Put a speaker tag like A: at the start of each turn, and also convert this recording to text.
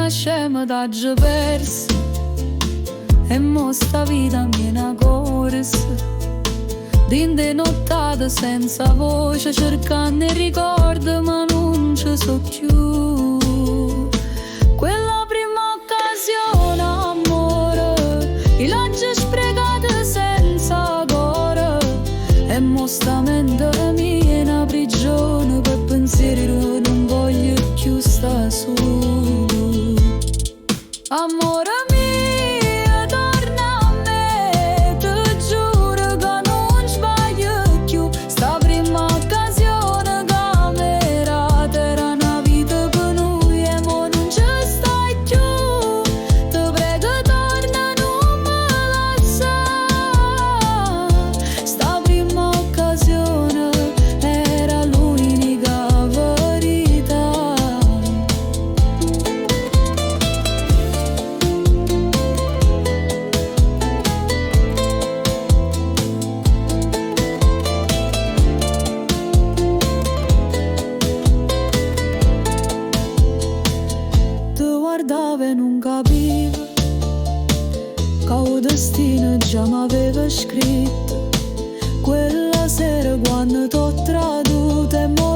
A: nascem da già persa e mo sta vita mia è una corsa dinde nottata senza voce cercando il ricordo ma non ci so più quella prima occasione amore e l'ho già sprecata senza cuore e mo sta mente mia è una prigione per pensieri che non voglio più sta su amore mio torna a me ti giuro che non sbaglio più sta prima occasione che m'era era una vita per noi e mo non ci stai più ti prego torna non me lasciare sta prima occasione era l'unica verità ti guardavo e non capivo che il destino già m'aveva scritto quella sera quando t'ho traduto e mo